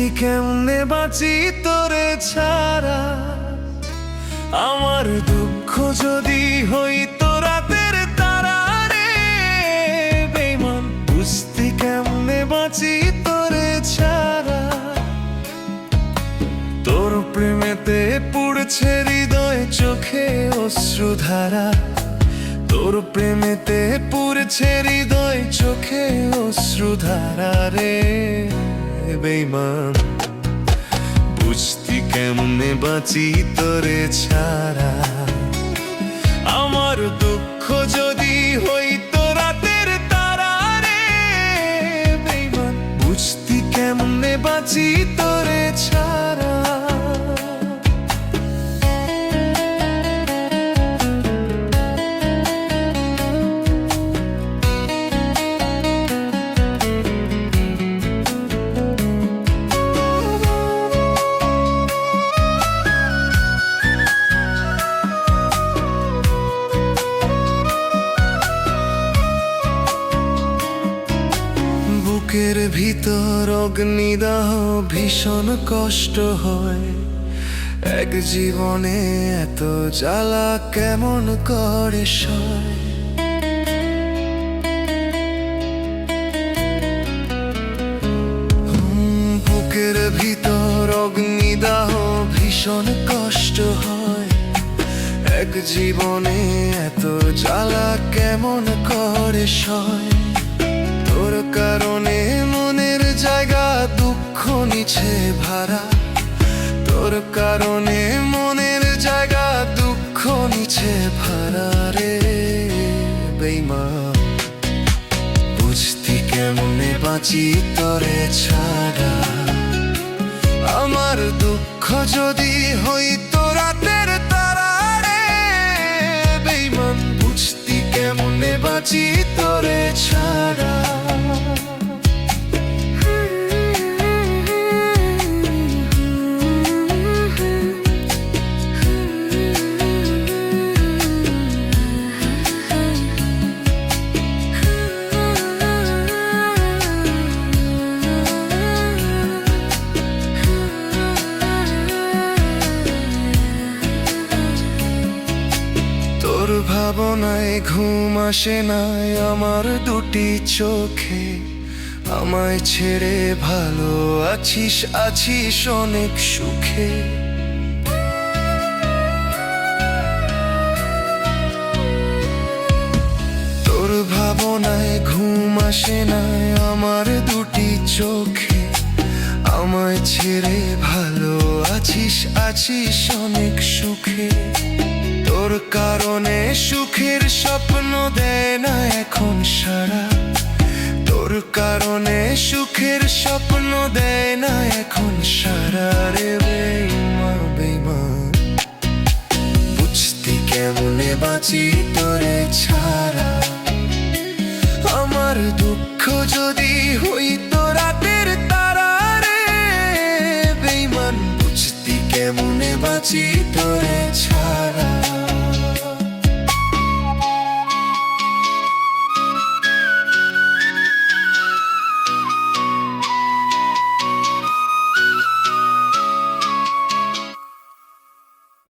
বুঝতি কেমনে বাঁচি তোরে ছাড়া। আমার দুঃখ যদি হইতো রাতের তারা রে বেঈমান, বুঝতি কেমনে বাঁচি তোরে ছাড়া। তোর প্রেমেতে পুড়ছে হৃদয়, চোখে অশ্রুধারা। তোর প্রেমেতে পুড়ছে হৃদয়, চোখে অশ্রুধারা রে বেঈমান, বুঝতি কেমনে বাঁচি তোরে ছাড়া। আমার দুঃখ যদি হইতো রাতের তারা রে বেঈমান, বুঝতি কেমনে বাঁচি তোরে ছাড়া। বুকের ভিতর অগ্নিদাহ, ভীষণ কষ্ট হয়। এক জীবনে এত জ্বালা কেমন করে সয়। বুকের ভিতর অগ্নিদাহ, ভীষণ কষ্ট হয়। এক জীবনে এত জ্বালা কেমন করে সয়। তোর কারণে মনের জায়গা দুঃখ নিছে ভাড়া। তোর কারণে মনের জায়গা দুঃখ নিছে ভাড়া রে বেঈমান, বুঝতি কেমনে বাঁচি তোরে ছাড়া। আমার দুঃখ যদি হইতো রাতের তারা রে বেঈমান, বুঝতি কেমনে বাঁচি তোরে ছাড়া। তোর ভাবনায় ঘুম আসে নাই আমার দুটি চোখে। আমায় ছেড়ে ভালো আছিস, আছিস অনেক সুখে। তোর ভাবনায় ঘুম আসে নাই আমার দুটি চোখে। আমায় ছেড়ে ভালো আছিস, আছিস অনেক সুখে। তোর কারণে সুখের স্বপ্ন দেয় না এখন সারা। তোর কারণে সুখের স্বপ্ন দেয় না এখন সারা রে বেঈমান, বেঈমান, বুঝতি কেমনে বাঁচি তোরে ছাড়া। আমার দুঃখ যদি হইতো রাতের তারা রে বেঈমান, বুঝতি কেমনে বাঁচি তোরে ছাড়া।